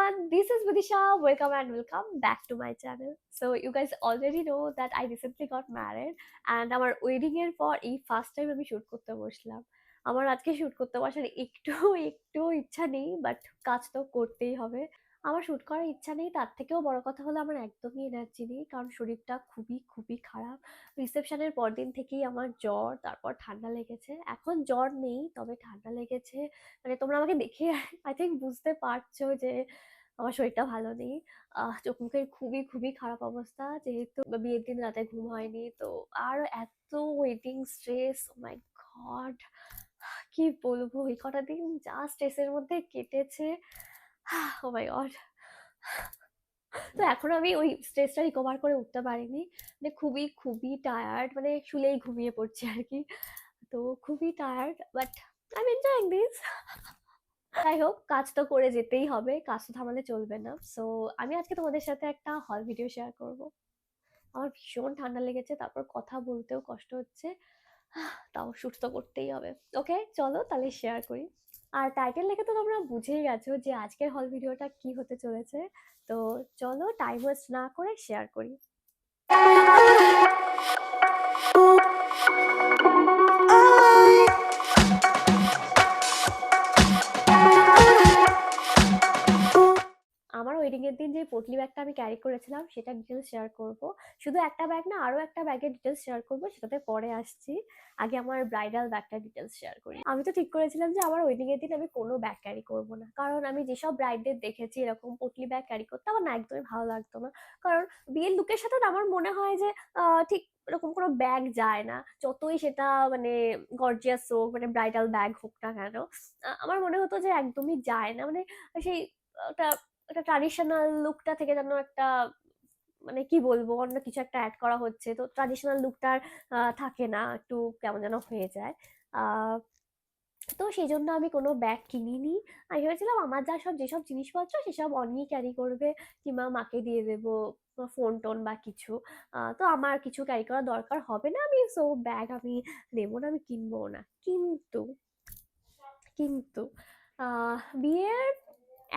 everyone, this is Vidisha. Welcome and welcome back to my channel. So you guys already know that I recently got married and আমার wedding এর পর এই first time আমি shoot করতে বসলাম। আমার আজকে শুট করতে বসার একটু ইচ্ছা নেই, বাট কাজ তো করতেই হবে। আমার শুট করার ইচ্ছা নেই, তার থেকেও বড় কথা হলো আমার একদমই এনার্জি নেই, কারণ শরীরটা খুবই খারাপ। রিসেপশনের পরদিন থেকেই আমার জ্বর, তারপর ঠান্ডা লেগেছে। এখন জ্বর নেই, তবে ঠান্ডা লেগেছে। মানে তোমরা আমাকে দেখে আই থিঙ্ক বুঝতে পারছো যে আমার শরীরটা ভালো নেই। চোখ মুখের খুবই খারাপ অবস্থা, যেহেতু বিয়ের দিন রাতে ঘুম হয়নি। তো আর এত ওয়েটিং স্ট্রেস, ও মাই গড! কি বলবো, এই কটা দিন যা স্ট্রেসের মধ্যে কেটেছে, ও মাই গড! তো এখনো আমি ওই স্ট্রেসটা রিকভার করে উঠতে পারিনি। মানে খুবই টায়ার্ড, মানে শুলেই ঘুমিয়ে পড়ছি আরকি। তো খুবই tired, but I am enjoying this. যাই হোক, কাজ তো করে যেতেই হবে, কাজ তো থামালে চলবে না। সো আমি আজকে তোমাদের সাথে একটা হল ভিডিও শেয়ার করব। আমার ভীষণ ঠান্ডা লেগেছে, তারপর কথা বলতেও কষ্ট হচ্ছে। তাও শুট তো করতেই হবে। ওকে, চলো তাহলে শেয়ার করি। আর টাইটেল দেখে তো তোমরা বুঝেই গেছো যে আজকের হল ভিডিওটা কি হতে চলেছে। তো চলো টাইম ওয়েস্ট না করে শেয়ার করি। আমার ওয়েডিং এর দিন যে পটলি ব্যাগটা আমি ক্যারি করেছিলাম সেটা ডিটেলস শেয়ার করব। শুধু একটা ব্যাগ না, আরো একটা ব্যাগের ডিটেলস শেয়ার করব, সেটাতে পরে আসছি। আগে আমার ব্রাইডাল ব্যাগটার ডিটেলস শেয়ার করি। আমি তো ঠিক করেছিলাম যে আমার ওয়েডিং এর দিন আমি কোনো ব্যাগ ক্যারি করব না, কারণ আমি যেসব ব্রাইডদের দেখেছি এরকম পটলি ব্যাগ ক্যারি করতে, আমার না একদমই ভালো লাগতো না। কারণ বিয়ের লুকের সাথে না আমার মনে হয় যে ঠিক এরকম কোনো ব্যাগ যায় না, যতই সেটা মানে গর্জিয়াস হোক, মানে ব্রাইডাল ব্যাগ হোক না কেন। আমার মনে হতো যে একদমই যায় না, মানে সেই ওটা একটা ট্র্যাডিশনাল লুকটা থেকে যেন একটা, মানে কি বলবো, অন্য কিছু একটা অ্যাড করা হচ্ছে, তো ট্র্যাডিশনাল লুকটার থাকে না, একটু কেমন যেন হয়ে যায়। আহ, তো সেই জন্য আমি কোনো ব্যাগ কিনিনি। আমি ভেবেছিলাম আমার যেসব জিনিসপত্র সেসব অনি ক্যারি করবে, কিংবা মাকে দিয়ে দেবো, ফোন টোন বা কিছু। তো আমার কিছু ক্যারি করার দরকার হবে না, আমি সো ব্যাগ আমি নেবো না, আমি কিনবো না। কিন্তু কিন্তু বিয়ের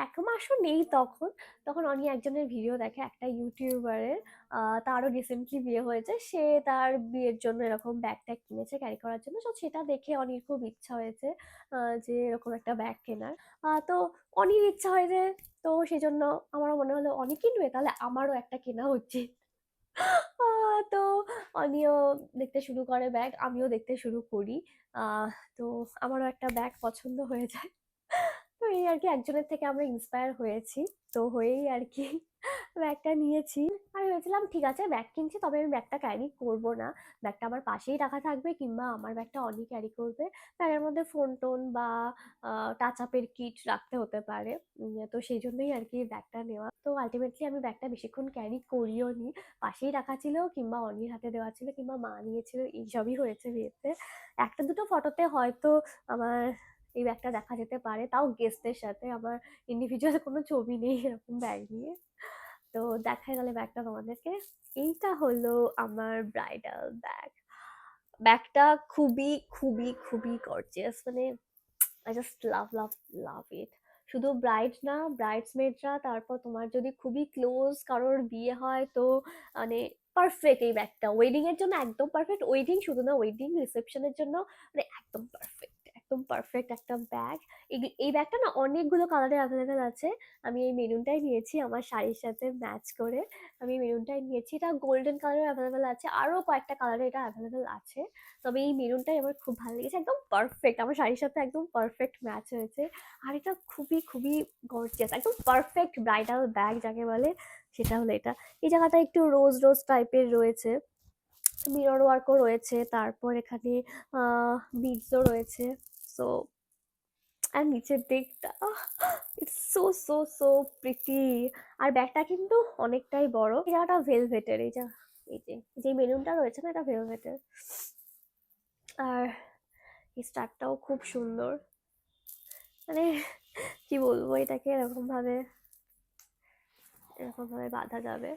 ১ মাসও নেই তখন। তখন অনি একজনের ভিডিও দেখে, একটা ইউটিউবারের। তারও রিসেন্টলি বিয়ে হয়েছে। সে তার বিয়ের জন্য এরকম ব্যাগ-ট্যাগ কিনেছে ক্যারি করার জন্য। সো সেটা দেখে অনির খুব ইচ্ছা হয়েছে যে এরকম একটা ব্যাগ কেনার। তো অনির ইচ্ছা হয়েছে, তো সেজন্য আমারও মনে হলো অনি কিনবে, তাহলে আমারও একটা কেনা উচিত। তো অনিও দেখতে শুরু করে ব্যাগ, আমিও দেখতে শুরু করি। আহ তো আমারও একটা ব্যাগ পছন্দ হয়ে যায়। তো এই আরকি, একজনের থেকে আমরা ইন্সপায়ার হয়েছি। তো হয়েই আরকি ব্যাগটা নিয়েছি। আমি ভেবেছিলাম ঠিক আছে ব্যাগ কিনছি, তবে আমি ব্যাগটা ক্যারি করব না। ব্যাগটা আমার পাশেই রাখা থাকবে, কিংবা আমার ব্যাগটা অনি ক্যারি করবে। ব্যাগের মধ্যে ফোন-টোন বা টাচ আপের কিট রাখতে হতে পারে। তো সেইজন্যই আরকি ব্যাগটা নেওয়া। তো আল্টিমেটলি আমি ব্যাগটা বেশিক্ষণ ক্যারি করিও নি। পাশেই রাখা ছিল, কিংবা অনির হাতে দেওয়া ছিল, কিংবা মা নিয়েছিল, এইসবই হয়েছে বিয়েতে। একটা দুটো ফটোতে হয়তো আমার এই ব্যাগটা দেখা যেতে পারে, তাও গেস্টদের সাথে। আমার ইন্ডিভিজুয়াল কোনো ছবি নেই এরকম ব্যাগ নিয়ে। তো দেখাই গেলে ব্যাগটা তোমাদেরকে। এইটা হলো আমার ব্রাইডাল ব্যাগ। ব্যাগটা খুবই গর্জিয়াস, মানে আই জাস্ট লাভ ইট। শুধু ব্রাইড না, ব্রাইডসমেডরা, তারপর তোমার যদি খুবই ক্লোজ কারোর বিয়ে হয়, তো মানে পারফেক্ট এই ব্যাগটা। ওয়েডিং এর জন্য একদম পারফেক্ট। ওয়েডিং শুধু না, ওয়েডিং রিসেপশনের জন্য মানে একদম পারফেক্ট একটা ব্যাগ। এই ব্যাগটা না অনেকগুলো কালারে অ্যাভেলেবেল আছে। আমি এই মেরুনটাই নিয়েছি আমার শাড়ির সাথে ম্যাচ করে। আমি মেরুনটাই নিয়েছি। এটা গোল্ডেন কালারের অ্যাভেলেবেল আছে, আরো কয়েকটা কালারে এটা অ্যাভেলেবেল আছে। তবে এই মেরুনটাই আমার খুব ভালো লেগেছে, একদম পারফেক্ট, আমার শাড়ির সাথে একদম পারফেক্ট ম্যাচ হয়েছে। আর এটা খুবই গর্জিয়াস, একদম পারফেক্ট ব্রাইডাল ব্যাগ যাকে বলে, সেটা হলো এটা। এই জায়গাটা একটু রোজ টাইপের রয়েছে, মিরর ওয়ার্কও রয়েছে, তারপর এখানে বিডসও রয়েছে। সো আর নিচের দিকটা ইটস সো প্রিটি। আর ব্যাগটা কিন্তু অনেকটাই বড়। এই জায়গাটা ভেলভেটের, এই যে মেরুনটা রয়েছে না, এটা ভেলভেটের। আর এই স্টারটাও খুব সুন্দর, মানে কি বলবো, এটাকে এরকম ভাবে বাঁধা যাবে।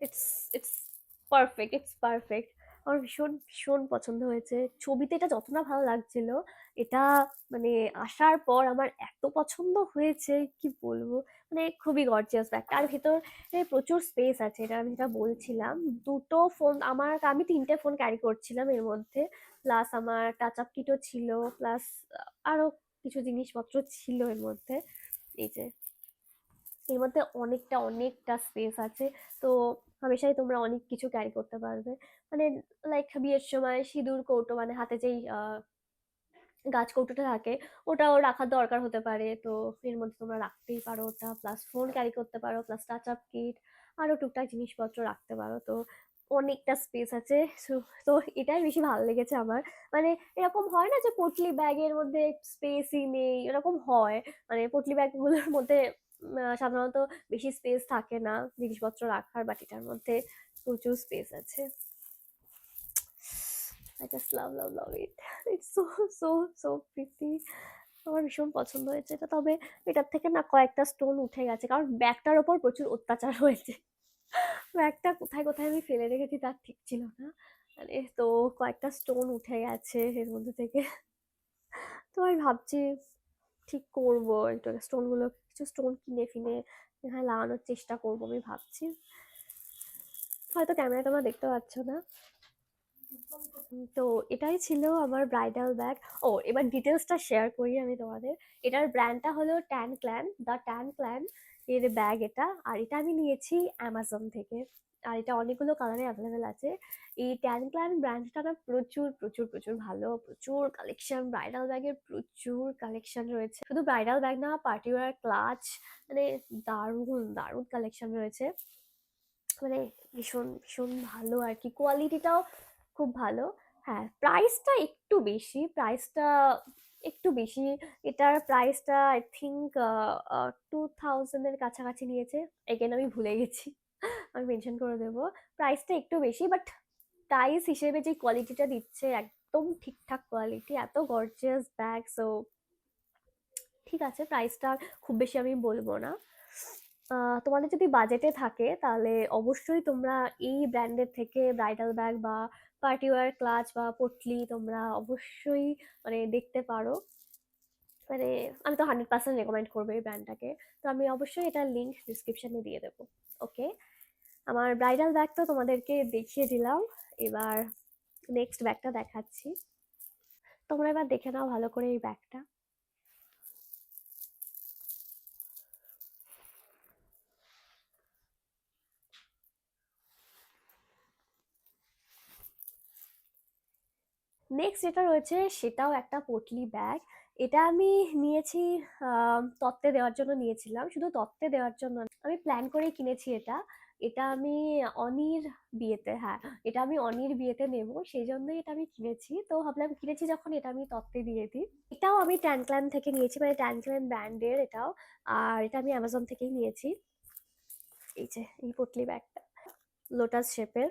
It's it's it's perfect. আমার ভীষণ পছন্দ হয়েছে। ছবিতে এটা যত না ভালো লাগছিল, এটা মানে আসার পর আমার এত পছন্দ হয়েছে কি বলবো, মানে খুবই গর্জিয়াস ব্যাগটা। আর ভেতরে প্রচুর স্পেস আছে, এটা আমি যেটা বলছিলাম। দুটো ফোন আমার, আমি তিনটে ফোন ক্যারি করছিলাম এর মধ্যে, প্লাস আমার টাচ আপ কিটও ছিল, প্লাস আরো কিছু জিনিসপত্র ছিল এর মধ্যে। এই যে এর মধ্যে অনেকটা অনেকটা স্পেস আছে। তো হামেশাই তোমরা অনেক কিছু ক্যারি করতে পারবে। মানে লাইক বিয়ের সময় সিঁদুর কৌটো, মানে হাতে যেই গাছ কৌটোটা থাকে, ওটাও রাখার দরকার হতে পারে, তো এর মধ্যে তোমরা রাখতেই পারো ওটা। প্লাস ফোন ক্যারি করতে পারো, প্লাস টাচ আপ কিট, আরো টুকটাক জিনিসপত্র রাখতে পারো। তো অনেকটা স্পেস আছে। তো এটাই বেশি ভালো লেগেছে আমার। মানে এরকম হয় না যে পটলি ব্যাগের মধ্যে স্পেসই নেই, এরকম হয়। মানে পটলি ব্যাগগুলোর মধ্যে সাধারণত বেশি স্পেস থাকে না জিনিসপত্র রাখার, বাট এটার মধ্যে প্রচুর স্পেস আছে। I just love it. It's so pretty. আমার ভীষণ পছন্দ হয়েছে এটা। তবে এটার থেকে না কয়েকটা স্টোন উঠে গেছে, কারণ ব্যাগটার ওপর প্রচুর অত্যাচার হয়েছে। ব্যাগটা কোথায় কোথায় আমি ফেলে রেখেছি তার ঠিক ছিল না। মানে তো কয়েকটা স্টোন উঠে গেছে এর মধ্যে থেকে। তো আমি ভাবছি ঠিক করবো, একটু স্টোনগুলো, কিছু স্টোন কিনে ফিনে এখানে লাগানোর চেষ্টা করবো আমি ভাবছি। হয়তো ক্যামেরায় তোমরা দেখতে পাচ্ছ না। তো এটাই ছিল আমার ব্রাইডাল ব্যাগ। ও এবার ডিটেলসটা শেয়ার করি আমি তোমাদের। এটার ব্র্যান্ডটা হলো tan clan, the tan clan এর ব্যাগ এটা। আর এটা আমি নিয়েছি অ্যামাজন থেকে। আর এটা অনেকগুলো কালারে অ্যাভেলেবেল আছে। এই ট্যান ক্ল্যান ব্র্যান্ডটা না প্রচুর প্রচুর প্রচুর ভালো, প্রচুর কালেকশন, ব্রাইডাল ব্যাগের প্রচুর কালেকশন রয়েছে। শুধু ব্রাইডাল ব্যাগ না, পার্টি ওয়্যার, ক্লাচ, মানে দারুণ দারুণ কালেকশন রয়েছে। মানে ভীষণ ভীষণ ভালো আর কি, কোয়ালিটিটাও খুব ভালো। হ্যাঁ, প্রাইসটা একটু বেশি, প্রাইসটা একটু বেশি। এটার প্রাইসটা আই থিঙ্ক 2000-এর কাছাকাছি নিয়েছে। এগেন আমি ভুলে গেছি, আমি মেনশন করে দেবো। প্রাইসটা একটু বেশি, বাট প্রাইস হিসেবে যে কোয়ালিটিটা দিচ্ছে একদম ঠিকঠাক কোয়ালিটি, এত গর্জিয়াস ব্যাগ। সো ঠিক আছে, প্রাইসটা খুব বেশি আমি বলবো না। তোমাদের যদি বাজেটে থাকে তাহলে অবশ্যই তোমরা এই ব্র্যান্ডের থেকে ব্রাইডাল ব্যাগ বা পার্টি ওয়্যার, ক্লাচ বা পটলি তোমরা অবশ্যই মানে দেখতে পারো। মানে আমি তো 100% রেকমেন্ড করবো এই ব্র্যান্ডটাকে। তো আমি অবশ্যই এটার লিঙ্ক ডিসক্রিপশনে দিয়ে দেবো। ওকে, আমার ব্রাইডাল ব্যাগ তো তোমাদেরকে দেখিয়ে দিলাম। এবার নেক্সট ব্যাগটা দেখাচ্ছি, তোমরা এবার দেখে নাও ভালো করে এই ব্যাগটা। নেক্সট যেটা রয়েছে সেটাও একটা পটলি ব্যাগ। এটা আমি নিয়েছি তত্ত্বে দেওয়ার জন্য নিয়েছিলাম, শুধু তত্ত্বে দেওয়ার জন্য না, আমি প্ল্যান করেই কিনেছি এটা। এটা আমি অনির বিয়েতে, হ্যাঁ, এটা আমি অনির বিয়েতে নেব, সেই জন্যই এটা আমি কিনেছি। তো ভাবলাম কিনেছি যখন এটা আমি তত্ত্বে দিয়ে দিই। এটাও আমি ট্যানক্ল্যান থেকে নিয়েছি, মানে ট্যানক্ল্যান ব্র্যান্ডের এটাও। আর এটা আমি অ্যামাজন থেকেই নিয়েছি। এই যে এই পটলি ব্যাগটা লোটাস শেপের,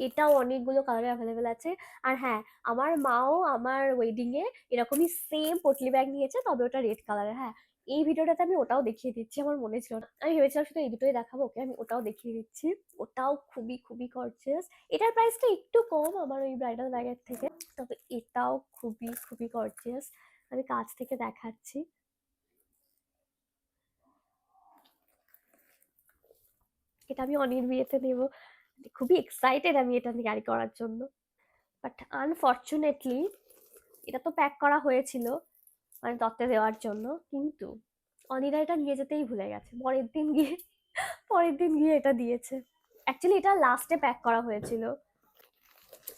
এটাও অনেকগুলো কালারে অ্যাভেলেবেল আছে। আর হ্যাঁ, আমার মাও আমার ওয়েডিং এ এরকমই সেম পটলি ব্যাগ নিয়েছে, তবে ওটা রেড কালারের। হ্যাঁ, এই ভিডিওটাতে আমি ওটাও দেখিয়ে দিচ্ছি, আমার মনে ছিল না, আমি ভেবেছিলাম শুধু এই দুটোই দেখাবো। ওকে, আমি ওটাও দেখিয়ে দিচ্ছি। ওটাও খুবই খুবই গর্জিয়াস। এটার প্রাইসটা একটু কম আমার ওই ব্রাইডাল ব্যাগের থেকে, তবে এটাও খুবই খুবই গর্জিয়াস। আমি কাছ থেকে দেখাচ্ছি। এটা আমি অনির বিয়েতে নেবো, খুবই এক্সাইটেড আমি এটা ক্যারি করার জন্য। বাট আনফর্চুনেটলি এটা তো প্যাক করা হয়েছিল মানে তত্ত্বে দেওয়ার জন্য, কিন্তু অনিরা এটা নিয়ে যেতেই ভুলে গেছে। পরের দিন গিয়ে এটা দিয়েছে। অ্যাকচুয়ালি এটা লাস্টে প্যাক করা হয়েছিল।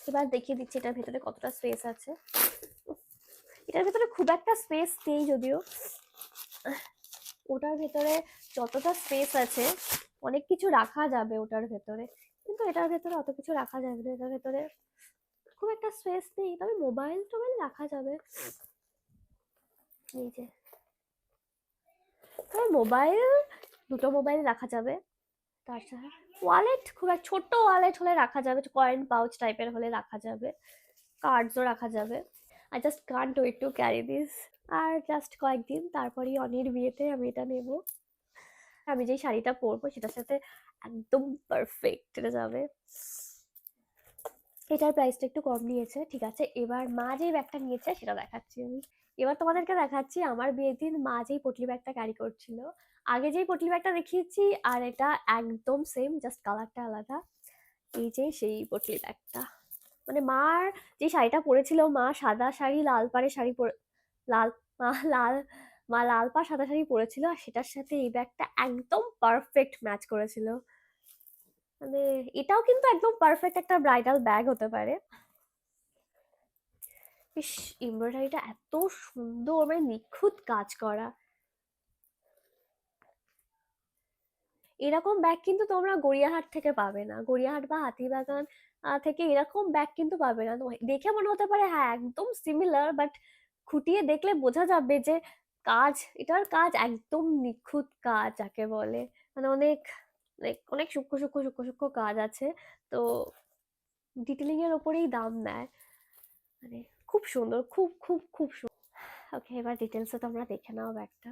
এবার দেখিয়ে দিচ্ছি এটার ভেতরে কতটা স্পেস আছে। এটার ভেতরে খুব একটা স্পেস নেই যদিও, ওটার ভেতরে যতটা স্পেস আছে অনেক কিছু রাখা যাবে ওটার ভেতরে, কিন্তু এটার ভেতরে অত কিছু রাখা যাবে না। এটার ভেতরে খুব একটা স্পেস নেই, তবে মোবাইল টোবাইল রাখা যাবে। এই যে মোবাইল, দুটো মোবাইল রাখা যাবে। তাছাড়া ওয়ালেট, খুব এক ছোট্ট ওয়ালেট হলে রাখা যাবে, কয়েন পাউচ টাইপের হলে রাখা যাবে, কার্ডসও রাখা যাবে। I just can't wait to carry this. আর জাস্ট কয়েকদিন তারপরেই অনির বিয়েতে আমি এটা নেব। আমি যেই শাড়িটা পরবো সেটার সাথে একদম পারফেক্ট এটা যাবে। এটার প্রাইসটা একটু কম নিয়েছে। ঠিক আছে, এবার মা যেই ব্যাগটা নিয়েছে সেটা দেখাচ্ছি আমি। এবার তোমাদেরকে দেখাচ্ছি আমার বিয়ের দিন মা যেই পটলি ব্যাগটা ক্যারি করছিল। আগে যেই পটলি ব্যাগটা দেখিয়েছি আর এটা একদম সেম, জাস্ট কালারটা আলাদা। এই যে সেই পটলি ব্যাগটা, মানে মার যে শাড়িটা পরেছিল, মা সাদা শাড়ি লাল পাড়ের শাড়ি পরে, লাল, মা লাল, মা লাল পাড় সাদা শাড়ি পরেছিল আর সেটার সাথে এই ব্যাগটা একদম পারফেক্ট ম্যাচ করেছিল। মানে এটাও কিন্তু একদম পারফেক্ট একটা ব্রাইডাল ব্যাগ হতে পারে। ইস, এমব্রয়ডারিটা এত সুন্দর, মানে নিখুঁত কাজ করা। এরকম ব্যাগ কিন্তু তোমরা গড়িয়াহাট থেকে পাবে না, গড়িয়াহাট বা হাতিবাগান থেকে এরকম ব্যাগ কিন্তু পাবে না। তো দেখে মনে হতে পারে হ্যাঁ একদম সিমিলার, বাট খুঁটিয়ে দেখলে বোঝা যাবে যে কাজ, এটার কাজ একদম নিখুঁত কাজ যাকে বলে। মানে অনেক, অনেক সূক্ষ্ম সূক্ষ্ম সূক্ষ্ম সূক্ষ্ম কাজ আছে। তো ডিটেলিং এর ওপরেই দাম নেয়। মানে খুব সুন্দর, খুব খুব খুব সুন্দর। ওকে, এবার ডিটেলসে তোমরা দেখে নাও ব্যাগটা।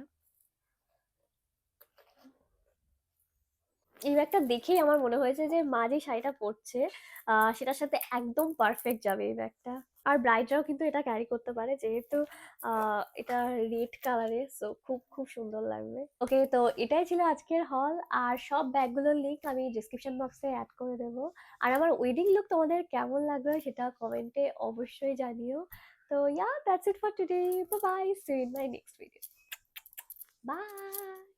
এই ব্যাগটা দেখেই আমার মনে হয়েছে যে মা যে শাড়িটা পরছে সেটার সাথে একদম পারফেক্ট যাবে এই ব্যাগটা। আর ব্রাইডরাও কিন্তু এটা ক্যারি করতে পারে, যেহেতু এটা রেড কালারের, সো খুব খুব সুন্দর লাগবে। ওকে, তো এটাই ছিল আজকের হল। আর সব ব্যাগগুলোর লিঙ্ক আমি ডিসক্রিপশন বক্সে অ্যাড করে দেবো। আর আমার ওয়েডিং লুক তোমাদের কেমন লাগলো সেটা কমেন্টে অবশ্যই জানিও। তো that's it for today. Bye bye, see you in my next video. By.